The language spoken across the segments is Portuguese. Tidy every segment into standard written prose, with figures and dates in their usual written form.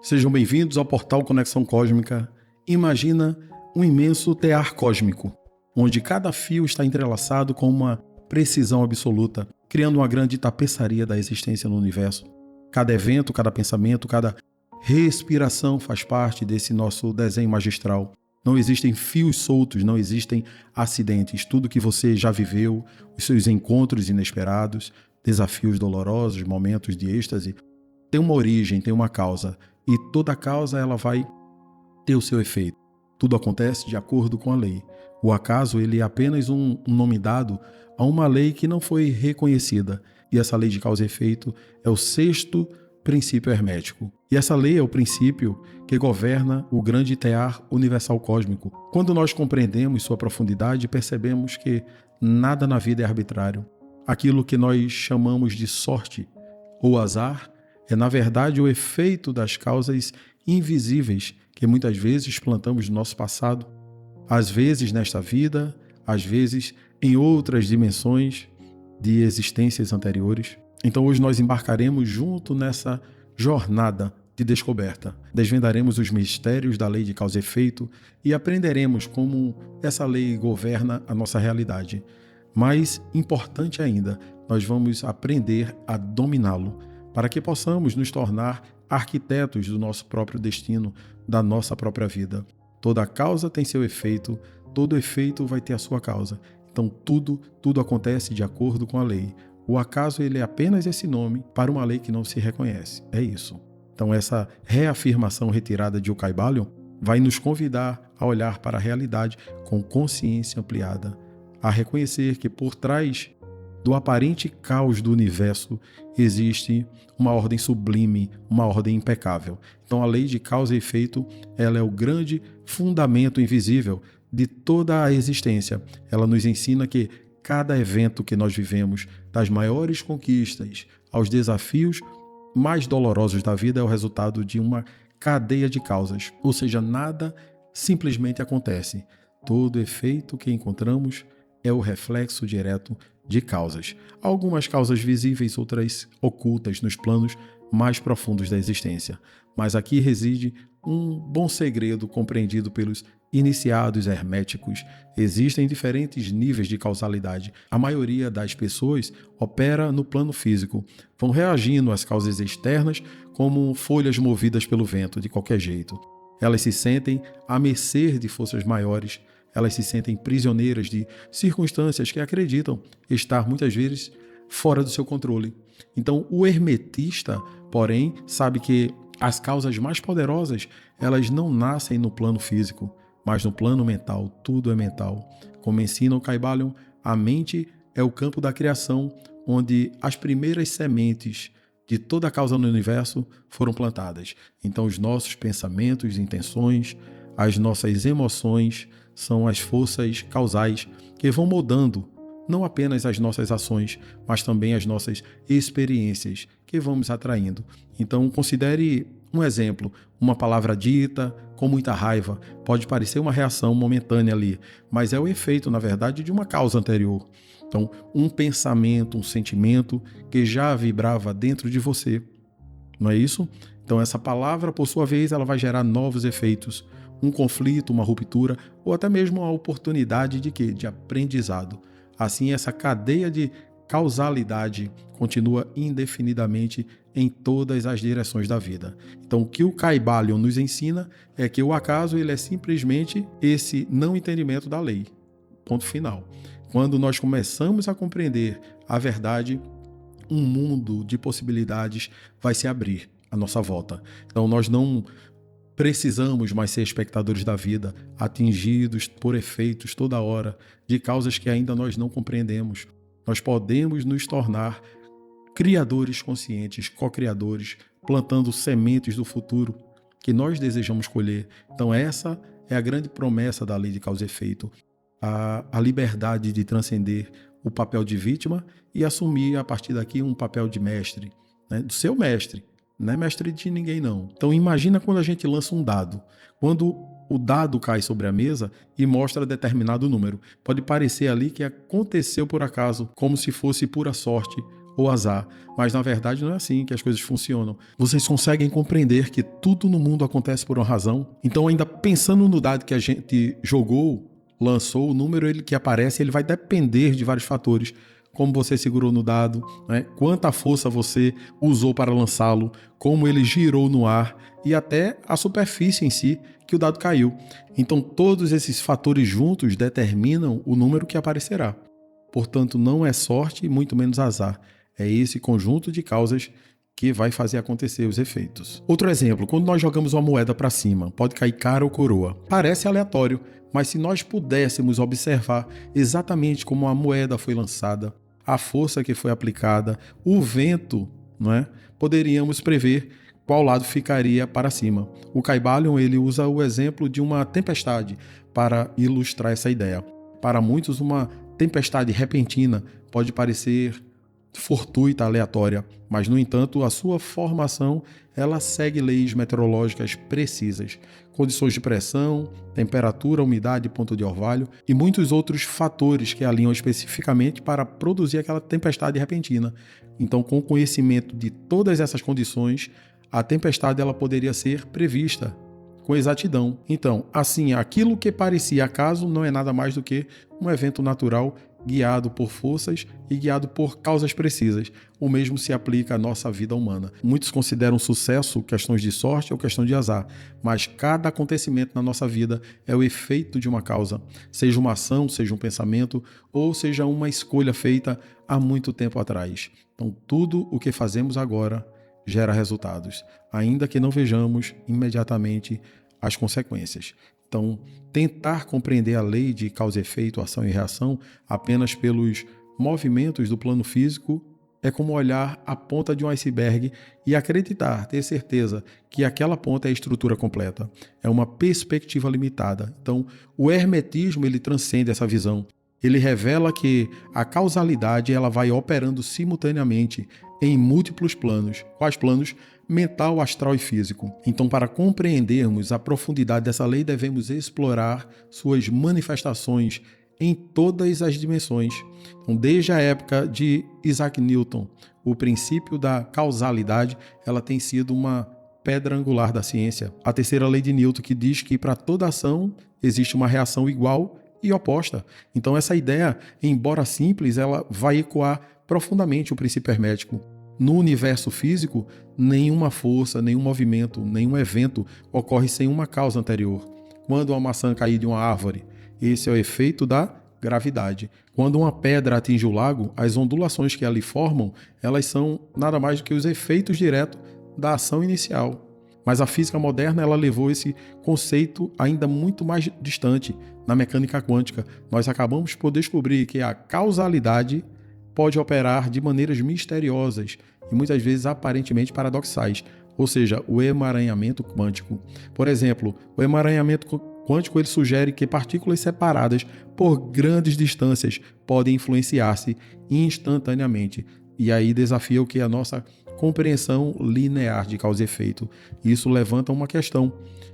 Sejam bem-vindos ao portal Conexão Cósmica. Imagina um imenso tear cósmico, onde cada fio está entrelaçado com uma precisão absoluta, criando uma grande tapeçaria da existência no universo. Cada evento, cada pensamento, cada respiração faz parte desse nosso desenho magistral. Não existem fios soltos, não existem acidentes. Tudo que você já viveu, os seus encontros inesperados, desafios dolorosos, momentos de êxtase, tem uma origem, tem uma causa. E toda causa ela vai ter o seu efeito. Tudo acontece de acordo com a lei. O acaso ele é apenas um nome dado a uma lei que não foi reconhecida. E essa lei de causa e efeito é o sexto princípio hermético. E essa lei é o princípio que governa o grande tear universal cósmico. Quando nós compreendemos sua profundidade, percebemos que nada na vida é arbitrário. Aquilo que nós chamamos de sorte ou azar é, na verdade, o efeito das causas invisíveis que muitas vezes plantamos no nosso passado, às vezes nesta vida, às vezes em outras dimensões de existências anteriores. Então hoje nós embarcaremos junto nessa jornada de descoberta. Desvendaremos os mistérios da lei de causa e efeito e aprenderemos como essa lei governa a nossa realidade. Mais importante ainda, nós vamos aprender a dominá-lo, para que possamos nos tornar arquitetos do nosso próprio destino, da nossa própria vida. Toda causa tem seu efeito, todo efeito vai ter a sua causa. Então tudo acontece de acordo com a lei. O acaso ele é apenas esse nome para uma lei que não se reconhece. É isso. Então essa reafirmação retirada de Ucaibalion vai nos convidar a olhar para a realidade com consciência ampliada, a reconhecer que por trás do aparente caos do universo existe uma ordem sublime, uma ordem impecável. Então a lei de causa e efeito, ela é o grande fundamento invisível de toda a existência. Ela nos ensina que cada evento que nós vivemos, das maiores conquistas aos desafios mais dolorosos da vida, é o resultado de uma cadeia de causas. Ou seja, nada simplesmente acontece. Todo efeito que encontramos é o reflexo direto de causas. Algumas causas visíveis, outras ocultas nos planos mais profundos da existência. Mas aqui reside um bom segredo compreendido pelos iniciados herméticos. Existem diferentes níveis de causalidade. A maioria das pessoas opera no plano físico, vão reagindo às causas externas como folhas movidas pelo vento, de qualquer jeito. Elas se sentem à mercê de forças maiores. Elas se sentem prisioneiras de circunstâncias que acreditam estar muitas vezes fora do seu controle. Então, o hermetista, porém, sabe que as causas mais poderosas, elas não nascem no plano físico, mas no plano mental. Tudo é mental. Como ensina o Ucaibalion, a mente é o campo da criação, onde as primeiras sementes de toda a causa no universo foram plantadas. Então, os nossos pensamentos, intenções, as nossas emoções são as forças causais que vão moldando não apenas as nossas ações, mas também as nossas experiências que vamos atraindo. Então, considere um exemplo. Uma palavra dita com muita raiva pode parecer uma reação momentânea ali, mas é o efeito, na verdade, de uma causa anterior. Então, um pensamento, um sentimento que já vibrava dentro de você. Não é isso? Então, essa palavra, por sua vez, ela vai gerar novos efeitos. Um conflito, uma ruptura ou até mesmo uma oportunidade de quê? De aprendizado. Assim, essa cadeia de causalidade continua indefinidamente em todas as direções da vida. Então, o que o Ucaibalion nos ensina é que o acaso ele é simplesmente esse não entendimento da lei. Ponto final. Quando nós começamos a compreender a verdade, um mundo de possibilidades vai se abrir à nossa volta. Então, nós não precisamos mais ser espectadores da vida, atingidos por efeitos toda hora, de causas que ainda nós não compreendemos. Nós podemos nos tornar criadores conscientes, co-criadores, plantando sementes do futuro que nós desejamos colher. Então essa é a grande promessa da lei de causa e efeito, a liberdade de transcender o papel de vítima e assumir a partir daqui um papel de mestre, né? Do seu mestre. Não é mestre de ninguém, não. Então imagina quando a gente lança um dado. Quando o dado cai sobre a mesa e mostra determinado número. Pode parecer ali que aconteceu por acaso, como se fosse pura sorte ou azar. Mas na verdade não é assim que as coisas funcionam. Vocês conseguem compreender que tudo no mundo acontece por uma razão? Então, ainda pensando no dado que a gente jogou, lançou, o número que aparece, ele vai depender de vários fatores. Como você segurou no dado, né? Quanta força você usou para lançá-lo, como ele girou no ar e até a superfície em si que o dado caiu. Então, todos esses fatores juntos determinam o número que aparecerá. Portanto, não é sorte e muito menos azar. É esse conjunto de causas que vai fazer acontecer os efeitos. Outro exemplo, quando nós jogamos uma moeda para cima, pode cair cara ou coroa. Parece aleatório, mas se nós pudéssemos observar exatamente como a moeda foi lançada, a força que foi aplicada, o vento, não é? Poderíamos prever qual lado ficaria para cima. O Caibalion, ele usa o exemplo de uma tempestade para ilustrar essa ideia. Para muitos, uma tempestade repentina pode parecer fortuita, aleatória, mas, no entanto, a sua formação ela segue leis meteorológicas precisas, condições de pressão, temperatura, umidade, ponto de orvalho e muitos outros fatores que alinham especificamente para produzir aquela tempestade repentina. Então, com o conhecimento de todas essas condições, a tempestade ela poderia ser prevista com exatidão. Então, assim, aquilo que parecia acaso não é nada mais do que um evento natural guiado por forças e guiado por causas precisas. O mesmo se aplica à nossa vida humana. Muitos consideram sucesso questões de sorte ou questão de azar, mas cada acontecimento na nossa vida é o efeito de uma causa, seja uma ação, seja um pensamento ou seja uma escolha feita há muito tempo atrás. Então, tudo o que fazemos agora gera resultados, ainda que não vejamos imediatamente as consequências. Então, tentar compreender a lei de causa e efeito, ação e reação apenas pelos movimentos do plano físico é como olhar a ponta de um iceberg e acreditar, ter certeza que aquela ponta é a estrutura completa. É uma perspectiva limitada. Então, o hermetismo ele transcende essa visão. Ele revela que a causalidade ela vai operando simultaneamente em múltiplos planos. Quais planos? Mental, astral e físico. Então, para compreendermos a profundidade dessa lei, devemos explorar suas manifestações em todas as dimensões. Então, desde a época de Isaac Newton, o princípio da causalidade ela tem sido uma pedra angular da ciência. A terceira lei de Newton que diz que para toda ação existe uma reação igual e oposta. Então, essa ideia, embora simples, ela vai ecoar profundamente o princípio hermético. No universo físico, nenhuma força, nenhum movimento, nenhum evento ocorre sem uma causa anterior. Quando uma maçã cair de uma árvore, esse é o efeito da gravidade. Quando uma pedra atinge o lago, as ondulações que ali formam, elas são nada mais do que os efeitos diretos da ação inicial. Mas a física moderna ela levou esse conceito ainda muito mais distante. Na mecânica quântica, nós acabamos por descobrir que a causalidade pode operar de maneiras misteriosas e muitas vezes aparentemente paradoxais, ou seja, o emaranhamento quântico. Por exemplo, o emaranhamento quântico ele sugere que partículas separadas por grandes distâncias podem influenciar-se instantaneamente. E aí desafia o que é a nossa compreensão linear de causa e efeito. Isso levanta uma questão.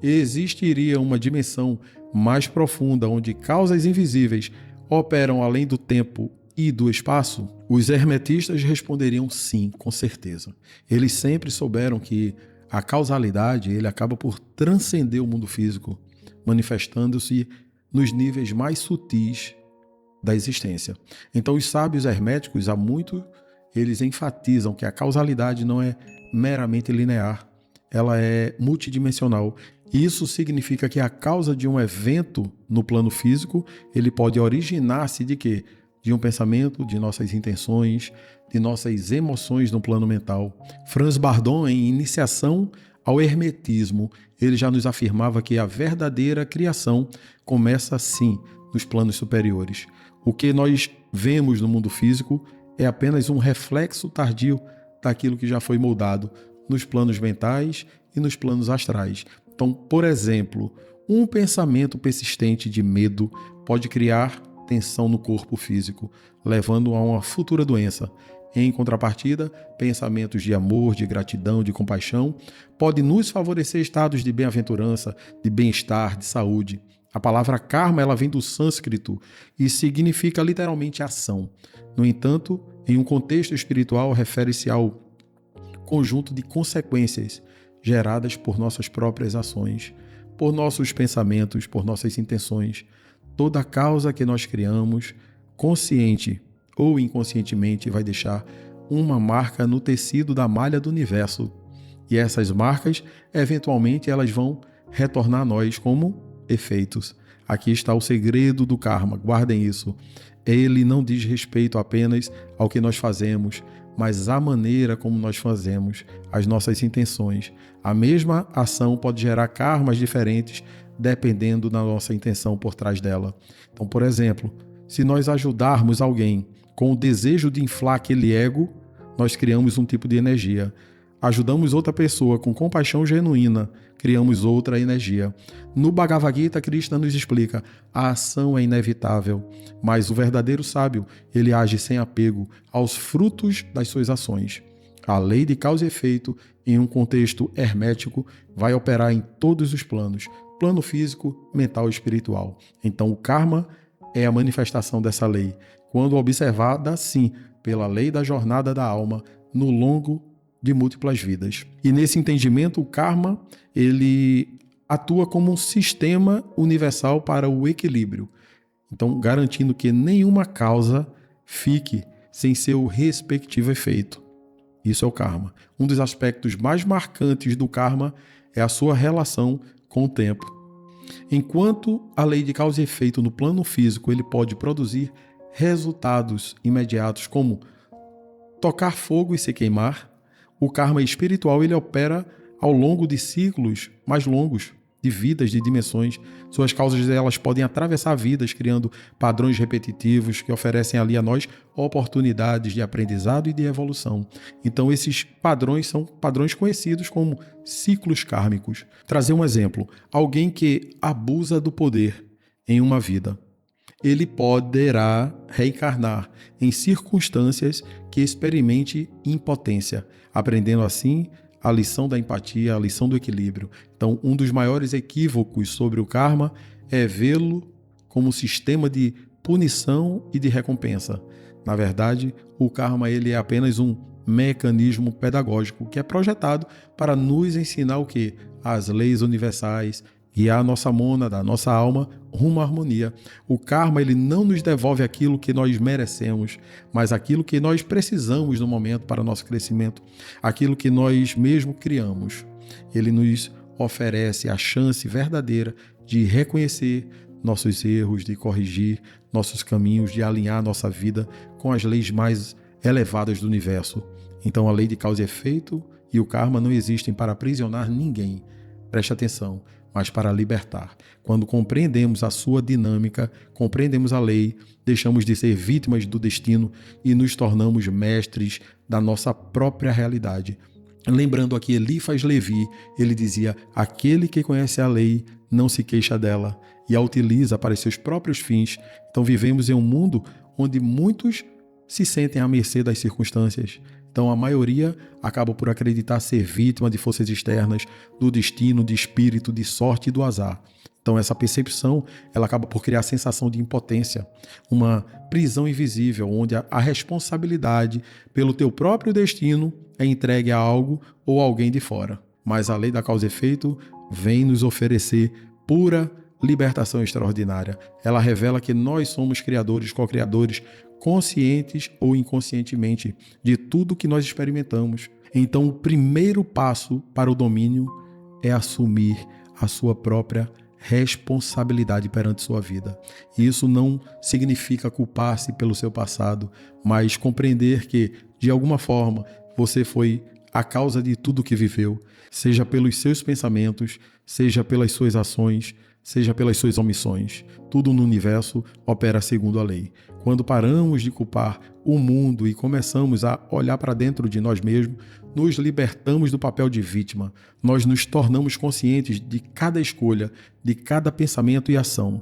Existiria uma dimensão mais profunda onde causas invisíveis operam além do tempo e do espaço? Os hermetistas responderiam sim, com certeza. Eles sempre souberam que a causalidade ele acaba por transcender o mundo físico, manifestando-se nos níveis mais sutis da existência. Então, os sábios herméticos, há muito, eles enfatizam que a causalidade não é meramente linear, ela é multidimensional. Isso significa que a causa de um evento no plano físico, ele pode originar-se de quê? De um pensamento, de nossas intenções, de nossas emoções no plano mental. Franz Bardon, em Iniciação ao Hermetismo, ele já nos afirmava que a verdadeira criação começa sim nos planos superiores. O que nós vemos no mundo físico é apenas um reflexo tardio daquilo que já foi moldado nos planos mentais e nos planos astrais. Então, por exemplo, um pensamento persistente de medo pode criar tensão no corpo físico, levando a uma futura doença. Em contrapartida, pensamentos de amor, de gratidão, de compaixão podem nos favorecer estados de bem-aventurança, de bem-estar, de saúde. A palavra karma ela vem do sânscrito e significa literalmente ação. No entanto, Em um contexto espiritual, refere-se ao conjunto de consequências geradas por nossas próprias ações, por nossos pensamentos, por nossas intenções. Toda causa que nós criamos, consciente ou inconscientemente, vai deixar uma marca no tecido da malha do universo. E essas marcas, eventualmente, elas vão retornar a nós como efeitos. Aqui está o segredo do karma, guardem isso. Ele não diz respeito apenas ao que nós fazemos, mas à maneira como nós fazemos, as nossas intenções. A mesma ação pode gerar karmas diferentes dependendo da nossa intenção por trás dela. Então, por exemplo, se nós ajudarmos alguém com o desejo de inflar aquele ego, nós criamos um tipo de energia. Ajudamos outra pessoa com compaixão genuína, criamos outra energia. No Bhagavad Gita, Krishna nos explica: a ação é inevitável, mas o verdadeiro sábio, ele age sem apego aos frutos das suas ações. A lei de causa e efeito, em um contexto hermético, vai operar em todos os planos, plano físico, mental e espiritual. Então, o karma é a manifestação dessa lei, quando observada, assim, pela lei da jornada da alma, no longo de múltiplas vidas. E nesse entendimento, o karma, ele atua como um sistema universal para o equilíbrio. Então, garantindo que nenhuma causa fique sem seu respectivo efeito. Isso é o karma. Um dos aspectos mais marcantes do karma é a sua relação com o tempo. Enquanto a lei de causa e efeito no plano físico, ele pode produzir resultados imediatos, como tocar fogo e se queimar, o karma espiritual ele opera ao longo de ciclos mais longos, de vidas, de dimensões. Suas causas elas podem atravessar vidas, criando padrões repetitivos que oferecem ali a nós oportunidades de aprendizado e de evolução. Então esses padrões são padrões conhecidos como ciclos kármicos. Trazer um exemplo: alguém que abusa do poder em uma vida, ele poderá reencarnar em circunstâncias que experimente impotência, aprendendo assim a lição da empatia, a lição do equilíbrio. Então, um dos maiores equívocos sobre o karma é vê-lo como sistema de punição e de recompensa. Na verdade, o karma ele é apenas um mecanismo pedagógico que é projetado para nos ensinar o quê? As leis universais, guiar a nossa mônada, a nossa alma, rumo à harmonia. O karma ele não nos devolve aquilo que nós merecemos, mas aquilo que nós precisamos no momento para o nosso crescimento, aquilo que nós mesmo criamos. Ele nos oferece a chance verdadeira de reconhecer nossos erros, de corrigir nossos caminhos, de alinhar nossa vida com as leis mais elevadas do universo. Então a lei de causa e efeito e o karma não existem para aprisionar ninguém. Preste atenção, mas para libertar. Quando compreendemos a sua dinâmica, compreendemos a lei, deixamos de ser vítimas do destino e nos tornamos mestres da nossa própria realidade. Lembrando aqui Eliphas Levi, ele dizia: aquele que conhece a lei não se queixa dela e a utiliza para seus próprios fins. Então vivemos em um mundo onde muitos se sentem à mercê das circunstâncias. Então a maioria acaba por acreditar ser vítima de forças externas, do destino, de espírito, de sorte e do azar. Então essa percepção ela acaba por criar a sensação de impotência, uma prisão invisível, onde a responsabilidade pelo teu próprio destino é entregue a algo ou alguém de fora. Mas a lei da causa e efeito vem nos oferecer pura libertação extraordinária. Ela revela que nós somos criadores, co-criadores, conscientes ou inconscientemente, de tudo que nós experimentamos. Então, o primeiro passo para o domínio é assumir a sua própria responsabilidade perante sua vida. E isso não significa culpar-se pelo seu passado, mas compreender que, de alguma forma, você foi a causa de tudo que viveu, seja pelos seus pensamentos, seja pelas suas ações, seja pelas suas omissões. Tudo no universo opera segundo a lei. Quando paramos de culpar o mundo e começamos a olhar para dentro de nós mesmos, nos libertamos do papel de vítima. Nós nos tornamos conscientes de cada escolha, de cada pensamento e ação.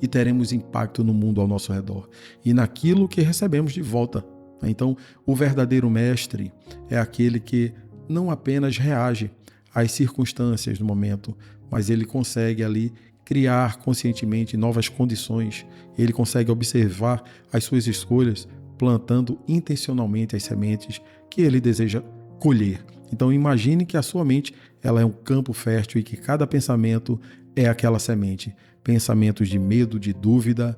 E teremos impacto no mundo ao nosso redor e naquilo que recebemos de volta. Então, o verdadeiro mestre é aquele que não apenas reage às circunstâncias do momento, mas ele consegue ali criar conscientemente novas condições. Ele consegue observar as suas escolhas plantando intencionalmente as sementes que ele deseja colher. Então imagine que a sua mente ela é um campo fértil e que cada pensamento é aquela semente. Pensamentos de medo, de dúvida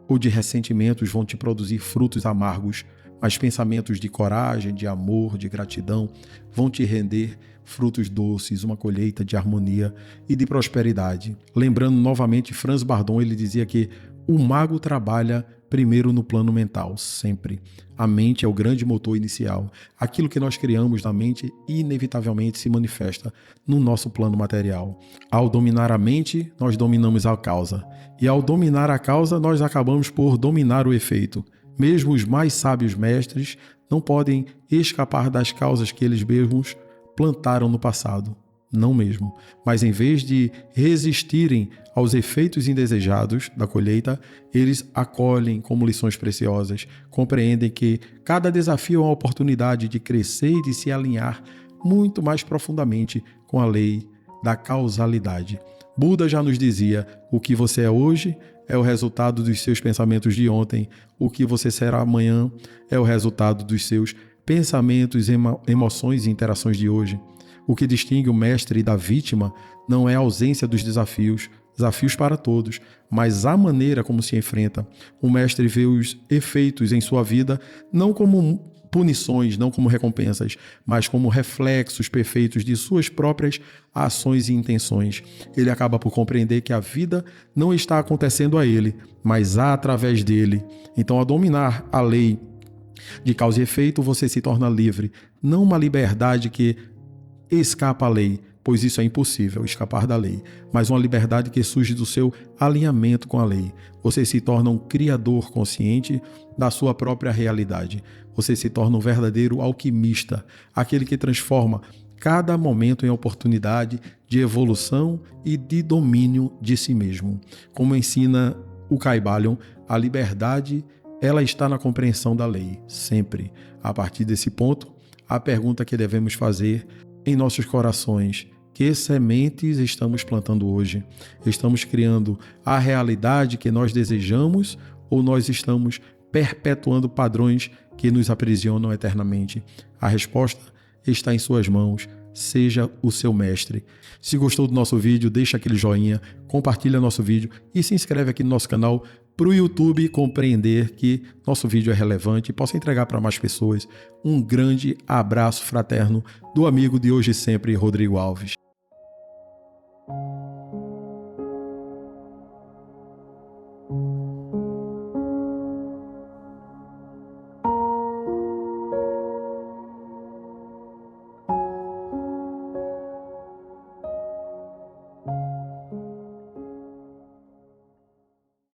ou de ressentimentos vão te produzir frutos amargos, mas pensamentos de coragem, de amor, de gratidão vão te render frutos doces, uma colheita de harmonia e de prosperidade. Lembrando novamente, Franz Bardon, ele dizia que o mago trabalha primeiro no plano mental, sempre. A mente é o grande motor inicial. Aquilo que nós criamos na mente inevitavelmente se manifesta no nosso plano material. Ao dominar a mente, nós dominamos a causa. E ao dominar a causa, nós acabamos por dominar o efeito. Mesmo os mais sábios mestres não podem escapar das causas que eles mesmos plantaram no passado. Não mesmo. Mas em vez de resistirem aos efeitos indesejados da colheita, eles acolhem como lições preciosas, compreendem que cada desafio é uma oportunidade de crescer e de se alinhar muito mais profundamente com a lei da causalidade. Buda já nos dizia: o que você é hoje é o resultado dos seus pensamentos de ontem, o que você será amanhã é o resultado dos seus pensamentos, emoções e interações de hoje. O que distingue o mestre da vítima não é a ausência dos desafios para todos, mas a maneira como se enfrenta. O mestre vê os efeitos em sua vida não como punições, não como recompensas, mas como reflexos perfeitos de suas próprias ações e intenções. Ele acaba por compreender que a vida não está acontecendo a ele, mas através dele. Então, ao dominar a lei de causa e efeito, você se torna livre, não uma liberdade que escapa à lei, pois isso é impossível, escapar da lei, mas uma liberdade que surge do seu alinhamento com a lei. Você se torna um criador consciente da sua própria realidade. Você se torna um verdadeiro alquimista, aquele que transforma cada momento em oportunidade de evolução e de domínio de si mesmo. Como ensina o Kybalion, a liberdade ela está na compreensão da lei, sempre. A partir desse ponto, a pergunta que devemos fazer em nossos corações: que sementes estamos plantando hoje? Estamos criando a realidade que nós desejamos ou nós estamos perpetuando padrões que nos aprisionam eternamente? A resposta está em suas mãos. Seja o seu mestre. Se gostou do nosso vídeo, deixa aquele joinha, compartilha nosso vídeo e se inscreve aqui no nosso canal para o YouTube compreender que nosso vídeo é relevante e possa entregar para mais pessoas. Um grande abraço fraterno do amigo de hoje e sempre, Rodrigo Alves.